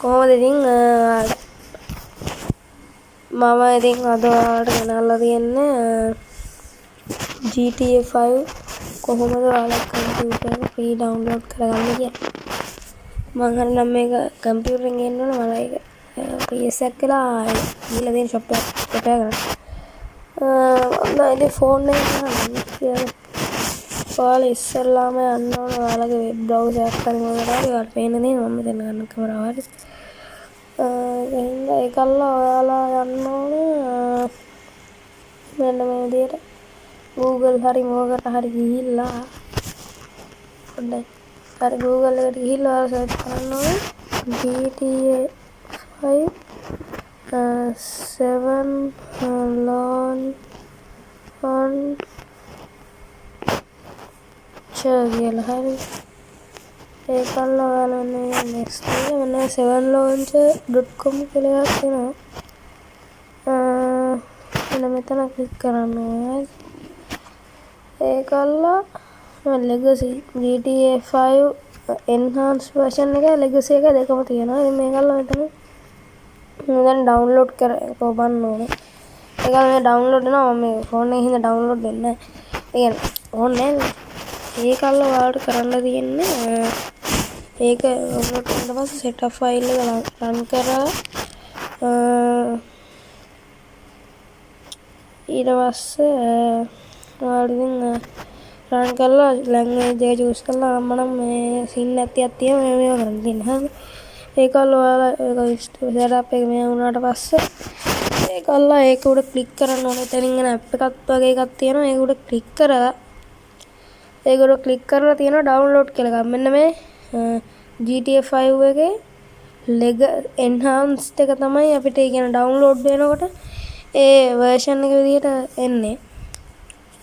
කොහොමද ඉතින් මම ඉතින් අද ඔයාලට ගෙනල්ලා තියෙන්නේ GTA 5 කොහොමද ඔයාලා කම්පියුටර් ෆ්‍රී ඩවුන්ලෝඩ් කරගන්නේ කියලා. මම හරිනම් මේක කම්පියුටරෙන් ගේන්න ඕන මම ඒක PS එකක් කියලා ගිහලා තියෙන ෂොප් එකට ගන්න. මම ඉතින් ෆෝන් එකේ ගන්න කියලා. ඔයාලා ඉස්සෙල්ලාම යන්න ඕන ඔයාලගේ වෙබ් බ්‍රවුසර් එකක් හරි මොකක්ද හරි ඔයාලට පේන දේ මම මෙතන ගන්න කැමරාව හරි. එහෙනම් ඒකල්ලා ඔයාලා යන්න ඕන මෙන්න මේ විදියට Google හරි මොකකට හරි ගිහිල්ලා පොඩ්ඩක් හරි Google එකට ගිහිල්ලා ඔයාලා සර්ච් කරන්න ඕන GTA 5 7 කියලා හරි ඒකල්ලා ඔයාලා මේ next එක මෙන්න 7launcher.com කියලා එකක් එනවා. මෙන්න මෙතන ක්ලික් කරන්න ඕනේ. ඒකල්ලා legacy GTA 5 enhanced version එක legacy එක දෙකම තියෙනවා. ඉතින් මේකල්ලා මෙතන ඩවුන්ලෝඩ් කරගන්න ඕනේ. ඒකල්ලා මේ ඩවුන්ලෝඩ් වෙනවා. මම මේ ෆෝන් එකේ හින්දා ඩවුන්ලෝඩ් වෙන්නේ නැහැ. ඒ කියන්නේ ඕනේ නැහැ. ඒකල්ලා ඔයාලට කරන්න තියෙන්නේ ඒක ඩවුන්ලෝඩ් කරලා පස්සේ setup file එක run කරලා ඊට පස්සේ ඔයාලා ඉතින් run කරලා language එක choose කරලා මම මේ scene නැතිවක් තියෙනවා මේව කරන්න තියෙනවා. හරිද? ඒකල්ලා ඔයාලා ඒක setup එක මේ වුණාට පස්සේ ඒකල්ලා ඒක උඩ ක්ලික් කරන්න ඕනේ. එතනින් එන app එකක් වගේ එකක් තියෙනවා. ඒක උඩ ක්ලික් කරලා ඒක උඩ ක්ලික් කරලා තියෙනවා ඩවුන්ලෝඩ් කියලා එකක්. මෙන්න මේ GTA 5 එකේ enhanced එක තමයි අපිට ඒ කියන්නේ ඩවුන්ලෝඩ් වෙනකොට ඒ version එක විදිහට එන්නේ.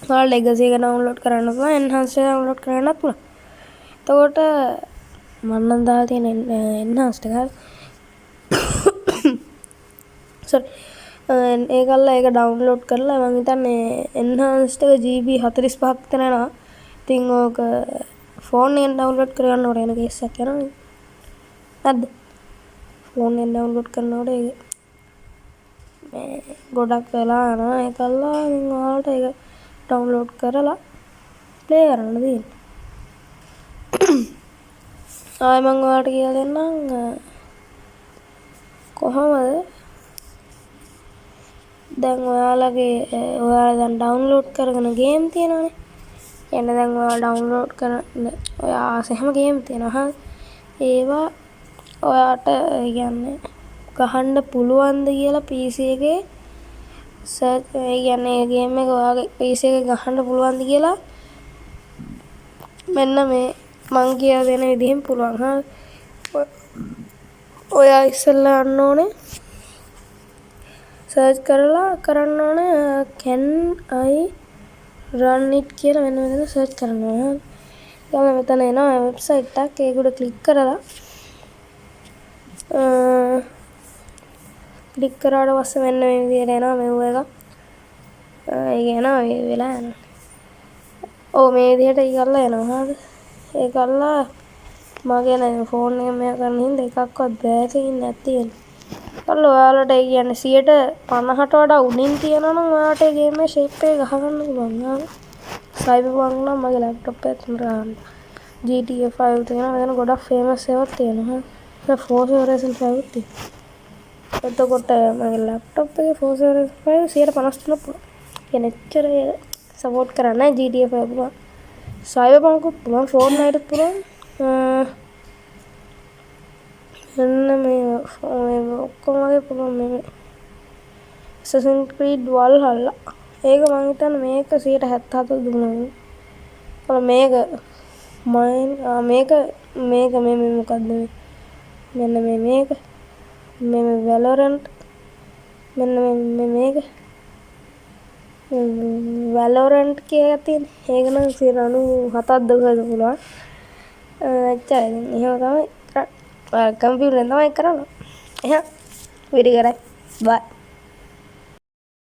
ඔයාලා legacy එක ඩවුන්ලෝඩ් කරන්න පුළුවන්, enhanced එක ඩවුන්ලෝඩ් කරන්නත් පුළුවන්. එතකොට මම නම් දාලා තියෙන enhanced එක හරි. sorry. ඒකල්ලා ඒක ඩවුන්ලෝඩ් කරලා මම හිතන්නේ enhanced එක GB 45ක් විතර යනවා. ඉතින් ඕක ෆෝන් එකෙන් ඩවුන්ලෝඩ් කරගන්න ඕන කේස් එකක් යනවා. හරිද? ෆෝන් එකෙන් ඩවුන්ලෝඩ් කරනකොට ඒක මේ ගොඩක් වෙලා යනවා. ඒකල්ලා ඉතින් ඔයාලට ඒක ඩවුන්ලෝඩ් කරලා ප්ලේ කරන්න තියෙනවා. ආයෙ මම ඔයාලට කියලා දෙන්නම් කොහොමද දැන් ඔයාලා දැන් ඩවුන්ලෝඩ් කරගෙන ගේම් තියෙනවනේ. එන්න දැන් ඔයාලා ඩවුන්ලෝඩ් කරන ඔය ආසෙම ගේම් තියෙනවා. ඒවා ඔයාට කියන්නේ ගහන්න පුළුවන්ද කියලා PC එකේ සර්ච් ඒ කියන්නේ ගේම් එක ඔයාගේ PC එකේ ගහන්න පුළුවන්ද කියලා මෙන්න මේ මං කියලා දෙන විදිහෙන් පුළුවන්. ඔයා ඉස්සෙල්ලා යන්න ඕනේ සර්ච් කරලා කරන්න ඕනේ can I run it කියලා මෙන්න මෙතන සර්ච් කරන්න ඕනේ. ඊළඟ මෙතන එනවා වෙබ්සයිට් එකක්. ඒක උඩ ක්ලික් කරලා ක්ලික් කරාට පස්සේ මෙන්න මේ විදිහට එනවා මෙව එක. ඒක එනවා මේ වෙලා යනවා. ඔව් මේ විදිහට ඊගල්ලා එනවා. හරිද? ඒකල්ලා මගේ නේ ෆෝන් එක මෙයා කරන හින්දා එකක්වත් බෑරින් නැති වෙනවා. ඒකල්ලා ඔයාලට ඒ කියන්නේ 50ට වඩා උඩින් තියනවා නම් ඔයාලට ඒ ගේම් එකේ ෂේප් එක ගහගන්න පුළුවන්. හරිද? Cyberpunk නම් මගේ ලැප්ටොප් එකේ තියෙනවා. GTA 5 තියෙනවා. මෙතන ගොඩක් ෆේමස් ඒවාත් තියෙනවා. හරි. Forza Horizon 5 තියෙනවා. එතකොට මගේ ලැප්ටොප් එකේ Forza Horizon 5 153 පුළුවන්. කියන්නේ එච්චර සපෝට් කරන්නේ නැහැ GTA 5 පුළුවන්. Cyberpunk පුළුවන්, Fortnite පුළුවන්. එන්න මේ ඔක්කොම වගේ පුළුවන් මේ Assassin's Creed Valhalla. ඒක මම හිතන්නේ මේක 177 දුන්නා. මේක මේ මොකද්ද මෙන්න මේක මේ Valorant මෙන්න මේක Valorant කියලා තියෙන. ඒක නම් 197ක් දුකද පුළුවන්. එච්චරයි. එහෙම තමයි කම්පියුටරෙන් තමයි කරන්නේ. එහෙනම් විඩි කරයි. බයි.